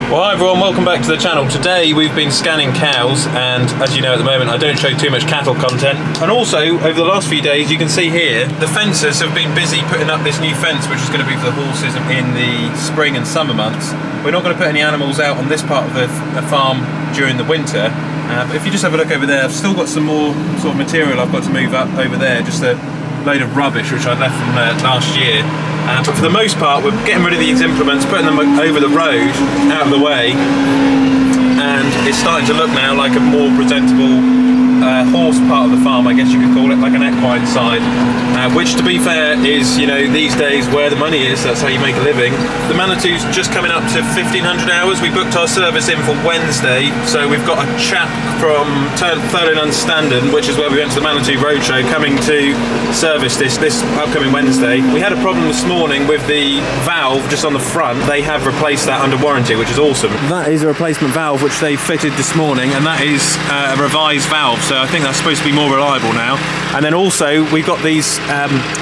Well, hi everyone, welcome back to the channel. Today we've been scanning cows, and as you know at the moment I don't show too much cattle content. And also, over the last few days, you can see here, the fencers have been busy putting up this new fence which is going to be for the horses in the spring and summer months. We're not going to put any animals out on this part of the farm during the winter. But if you just have a look over there, I've still got some more sort of material I've got to move up over there, just a load of rubbish which I left from last year. But for the most part, we're getting rid of these implements, putting them over the road, out of the way, and it's starting to look now like a more presentable horse part of the farm, I guess you could call it, like an equine side, which to be fair is, you know, these days where the money is, that's how you make a living. The Manitou's just coming up to 1,500 hours. We booked our service in for Wednesday, so we've got a chap from Thurlin and Standen, which is where we went to the Manitou Roadshow, coming to service this upcoming Wednesday. We had a problem this morning with the valve just on the front. They have replaced that under warranty, which is awesome. That is a replacement valve which they fitted this morning, and that is a revised valve, so I think that's supposed to be more reliable now. And then also we've got these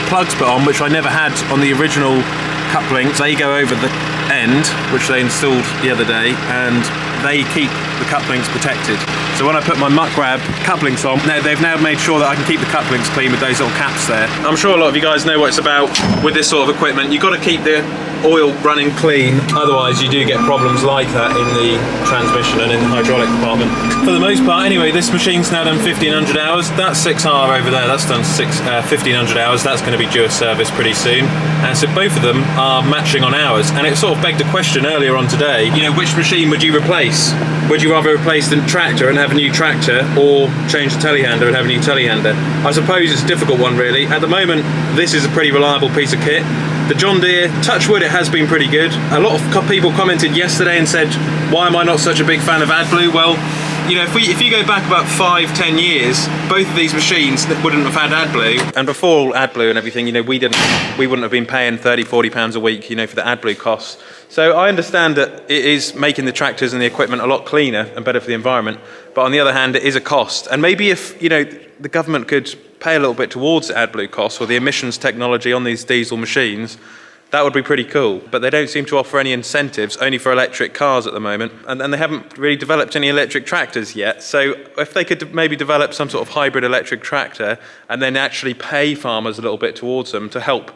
plugs put on, which I never had on the original couplings. They go over the end, which they installed the other day, and they keep the couplings protected. So when I put my muck grab couplings on, they've now made sure that I can keep the couplings clean with those little caps there. I'm sure a lot of you guys know what it's about with this sort of equipment. You've got to keep the oil running clean, otherwise you do get problems like that in the transmission and in the hydraulic department. For the most part anyway, this machine's now done 1,500 hours. That 6R over there, that's done 1,500 hours. That's going to be due a service pretty soon. And so both of them are matching on hours, and it sort of begged a question earlier on today, you know, which machine would you replace? Would you rather replace the tractor and have a new tractor, or change the telehandler and have a new telehandler? I suppose it's a difficult one really. At the moment, this is a pretty reliable piece of kit. The John Deere, touch wood, it has been pretty good. A lot of people commented yesterday and said, why am I not such a big fan of AdBlue? Well, you know, if you go back about 5-10 years, both of these machines wouldn't have had AdBlue. And before AdBlue and everything, you know, we wouldn't have been paying £30-40 a week, you know, for the AdBlue costs. So I understand that it is making the tractors and the equipment a lot cleaner and better for the environment, but on the other hand, it is a cost. And maybe if, you know, the government could pay a little bit towards the AdBlue costs or the emissions technology on these diesel machines, that would be pretty cool. But they don't seem to offer any incentives, only for electric cars at the moment. And they haven't really developed any electric tractors yet. So if they could maybe develop some sort of hybrid electric tractor and then actually pay farmers a little bit towards them to help,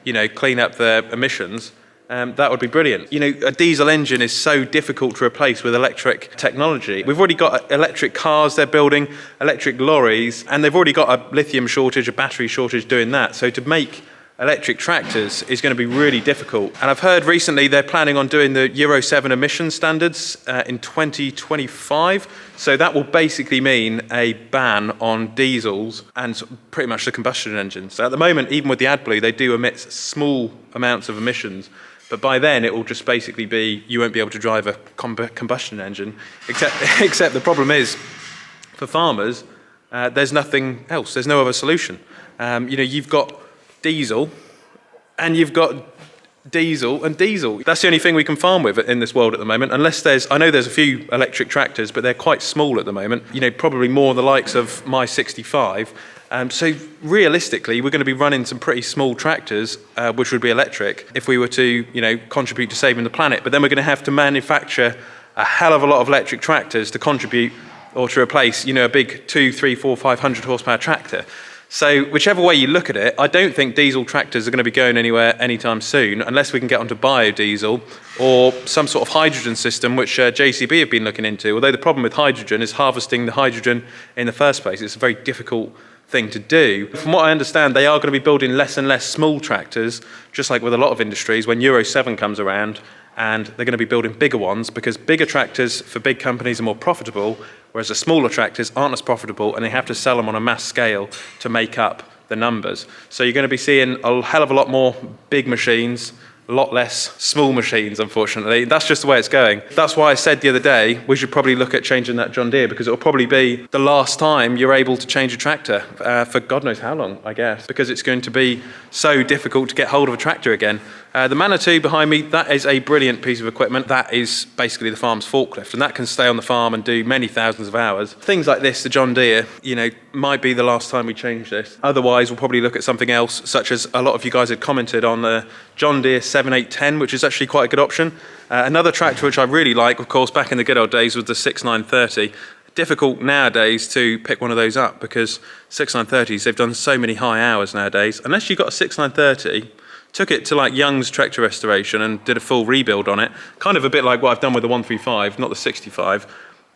you know, clean up their emissions, that would be brilliant. You know, a diesel engine is so difficult to replace with electric technology. We've already got electric cars they're building, electric lorries, and they've already got a lithium shortage, a battery shortage doing that. So to make electric tractors is going to be really difficult. And I've heard recently they're planning on doing the Euro 7 emission standards in 2025. So that will basically mean a ban on diesels and pretty much the combustion engines. So at the moment, even with the AdBlue, they do emit small amounts of emissions. But by then it will just basically be, you won't be able to drive a combustion engine, except the problem is, for farmers, there's nothing else, there's no other solution. You know, you've got diesel, and you've got diesel and diesel. That's the only thing we can farm with in this world at the moment, unless I know there's a few electric tractors, but they're quite small at the moment, you know, probably more the likes of my 65. So realistically, we're going to be running some pretty small tractors, which would be electric, if we were to, you know, contribute to saving the planet. But then we're going to have to manufacture a hell of a lot of electric tractors to contribute or to replace, you know, a big 200, 300, 400, 500 horsepower tractor. So whichever way you look at it, I don't think diesel tractors are going to be going anywhere anytime soon, unless we can get onto biodiesel or some sort of hydrogen system, which JCB have been looking into. Although the problem with hydrogen is harvesting the hydrogen in the first place. It's a very difficult thing to do. From what I understand, they are going to be building less and less small tractors, just like with a lot of industries, when Euro 7 comes around, and they're going to be building bigger ones, because bigger tractors for big companies are more profitable, whereas the smaller tractors aren't as profitable, and they have to sell them on a mass scale to make up the numbers. So you're going to be seeing a hell of a lot more big machines, a lot less small machines, unfortunately. That's just the way it's going. That's why I said the other day, we should probably look at changing that John Deere, because it'll probably be the last time you're able to change a tractor for God knows how long, I guess, because it's going to be so difficult to get hold of a tractor again. The Manitou behind me, that is a brilliant piece of equipment. That is basically the farm's forklift, and that can stay on the farm and do many thousands of hours. Things like this, the John Deere, you know, might be the last time we change this. Otherwise, we'll probably look at something else, such as a lot of you guys had commented on the John Deere 7810, which is actually quite a good option. Another tractor which I really like, of course, back in the good old days was the 6930. Difficult nowadays to pick one of those up because 6930s, they've done so many high hours nowadays. Unless you've got a 6930, took it to like Young's Tractor Restoration and did a full rebuild on it, kind of a bit like what I've done with the 135, not the 65,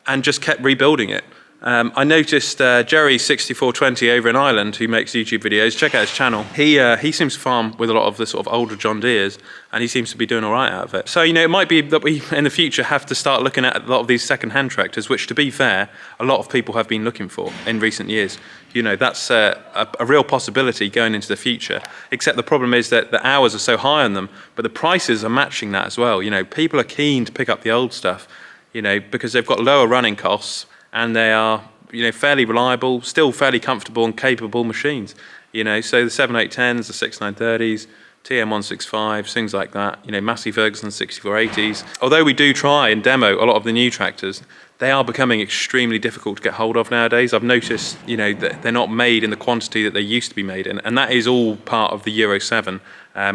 and just kept rebuilding it. I noticed Jerry6420 over in Ireland, who makes YouTube videos, check out his channel. He seems to farm with a lot of the sort of older John Deeres, and he seems to be doing all right out of it. So, you know, it might be that we, in the future, have to start looking at a lot of these second-hand tractors, which, to be fair, a lot of people have been looking for in recent years. You know, that's a real possibility going into the future, except the problem is that the hours are so high on them, but the prices are matching that as well. You know, people are keen to pick up the old stuff, you know, because they've got lower running costs, and they are, you know, fairly reliable, still fairly comfortable and capable machines. You know, so the 7810s, the 6930s, TM165s, things like that, you know, Massey Ferguson 6480s. Although we do try and demo a lot of the new tractors, they are becoming extremely difficult to get hold of nowadays. I've noticed, you know, that they're not made in the quantity that they used to be made in, and that is all part of the Euro 7,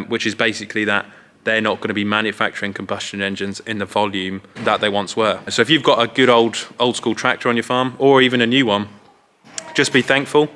which is basically that they're not going to be manufacturing combustion engines in the volume that they once were. So if you've got a good old school tractor on your farm, or even a new one, just be thankful,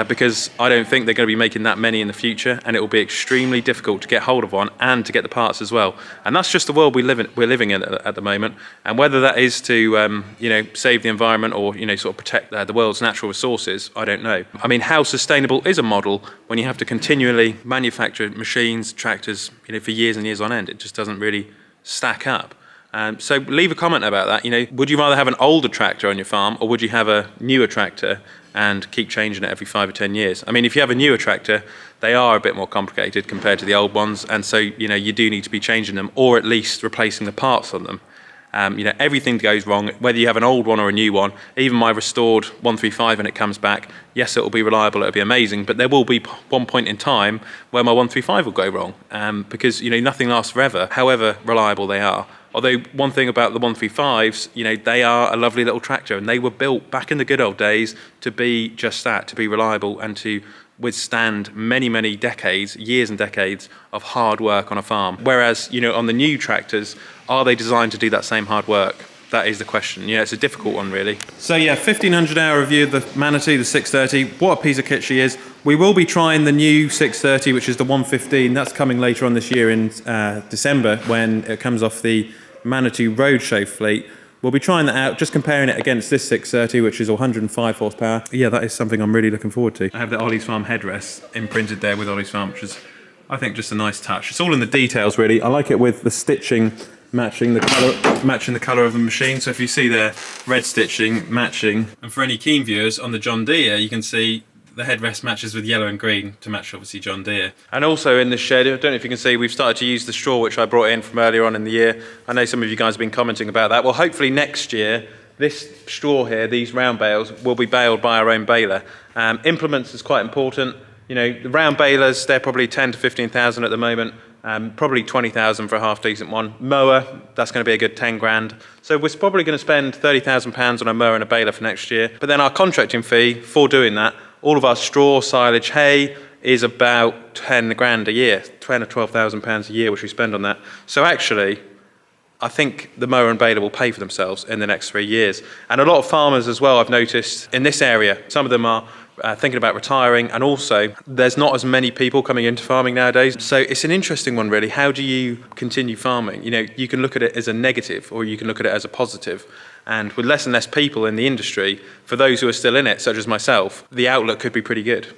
because I don't think they're going to be making that many in the future, and it will be extremely difficult to get hold of one and to get the parts as well. And that's just the world we're living in at the moment. And whether that is to you know, save the environment or, you know, sort of protect the world's natural resources, I don't know. I mean, how sustainable is a model when you have to continually manufacture machines, tractors, you know, for years and years on end? It just doesn't really stack up. So leave a comment about that. You know, would you rather have an older tractor on your farm, or would you have a newer tractor and keep changing it every 5 or 10 years? I mean, if you have a newer tractor, they are a bit more complicated compared to the old ones, and so, you know, you do need to be changing them, or at least replacing the parts on them. You know, everything goes wrong, whether you have an old one or a new one. Even my restored 135 when it comes back, yes, it will be reliable, it'll be amazing, but there will be one point in time where my 135 will go wrong, because, you know, nothing lasts forever, however reliable they are. Although one thing about the 135s, you know, they are a lovely little tractor, and they were built back in the good old days to be just that, to be reliable and to withstand many, many decades, years and decades of hard work on a farm. Whereas, you know, on the new tractors, are they designed to do that same hard work? That is the question. Yeah, it's a difficult one, really. So yeah, 1500 hour review of the Manitou, the 630. What a piece of kit she is. We will be trying the new 630, which is the 115. That's coming later on this year in December, when it comes off the Manitou Roadshow fleet. We'll be trying that out, just comparing it against this 630, which is 105 horsepower. Yeah, that is something I'm really looking forward to. I have the Olly's Farm headrest imprinted there with Olly's Farm, which is, I think, just a nice touch. It's all in the details, really. I like it with the stitching matching the colour of the machine. So if you see there, red stitching matching. And for any keen viewers on the John Deere, you can see the headrest matches with yellow and green to match, obviously, John Deere. And also in the shed, I don't know if you can see, we've started to use the straw which I brought in from earlier on in the year. I know some of you guys have been commenting about that. Well, hopefully next year, this straw here, these round bales, will be baled by our own baler. Implements is quite important. You know, the round balers, they're probably 10 to 15,000 at the moment. Probably 20,000 for a half decent one. Mower, that's going to be a good 10 grand. So we're probably going to spend £30,000 on a mower and a baler for next year. But then our contracting fee for doing that, all of our straw, silage, hay, is about 10 grand a year, 10 or 12,000 pounds a year, which we spend on that. So actually, I think the mower and baler will pay for themselves in the next 3 years. And a lot of farmers as well, I've noticed in this area, some of them are thinking about retiring, and also there's not as many people coming into farming nowadays. So it's an interesting one, really. How do you continue farming? You know, you can look at it as a negative, or you can look at it as a positive. And with less and less people in the industry, for those who are still in it, such as myself, the outlook could be pretty good.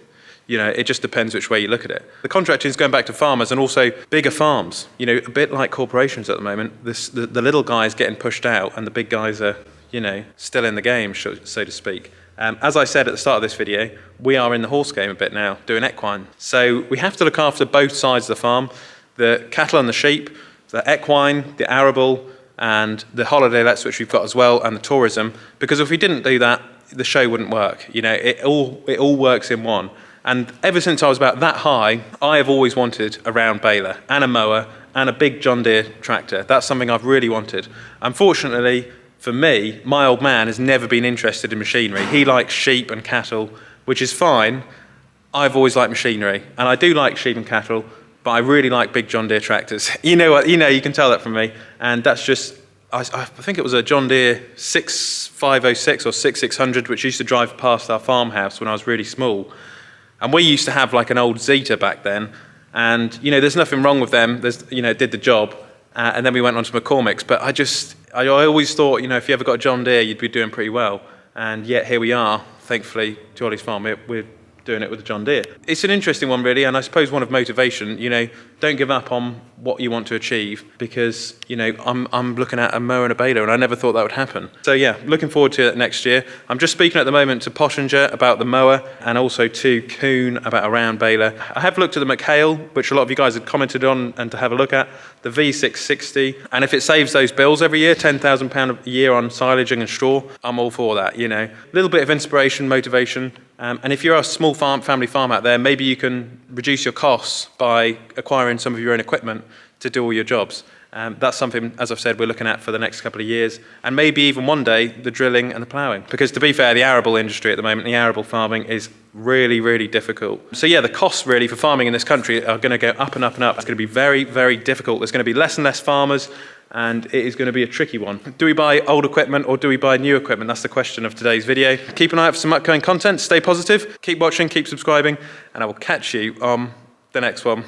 You know, it just depends which way you look at it. The contracting is going back to farmers and also bigger farms. You know, a bit like corporations at the moment. The little guys getting pushed out, and the big guys are, you know, still in the game, so to speak. As I said at the start of this video, we are in the horse game a bit now, doing equine. So we have to look after both sides of the farm, the cattle and the sheep, the equine, the arable, and the holiday lets, which we've got as well, and the tourism. Because if we didn't do that, the show wouldn't work. You know, it all works in one. And ever since I was about that high, I have always wanted a round baler and a mower and a big John Deere tractor. That's something I've really wanted. Unfortunately, for me, my old man has never been interested in machinery. He likes sheep and cattle, which is fine. I've always liked machinery, and I do like sheep and cattle, but I really like big John Deere tractors. You know what? You can tell that from me, and that's just. I think it was a John Deere 6506 or 6600, which used to drive past our farmhouse when I was really small, and we used to have like an old Zeta back then, and there's nothing wrong with them. It did the job, and then we went on to McCormick's, but I always thought, if you ever got a John Deere, you'd be doing pretty well, and yet here we are, thankfully, to Olly's farm, we're doing it with the John Deere. It's an interesting one really, and I suppose one of motivation. Don't give up on what you want to achieve, because I'm looking at a mower and a baler, and I never thought that would happen. So yeah, looking forward to it next year. I'm just speaking at the moment to Pottinger about the mower, and also to Kuhn about a round baler. I have looked at the McHale, which a lot of you guys had commented on and to have a look at, the V660, and if it saves those bills every year, £10,000 a year on silaging and straw, I'm all for that. A little bit of inspiration, motivation. And if you're a small family farm out there, maybe you can reduce your costs by acquiring some of your own equipment to do all your jobs. That's something, as I've said, we're looking at for the next couple of years, and maybe even one day the drilling and the ploughing. Because to be fair, the arable industry at the moment, the arable farming is really, really difficult. So yeah, the costs really for farming in this country are going to go up and up and up. It's going to be very, very difficult. There's going to be less and less farmers, and it is going to be a tricky one. Do we buy old equipment or do we buy new equipment? That's the question of today's video. Keep an eye out for some upcoming content. Stay positive, keep watching, keep subscribing, and I will catch you on the next one.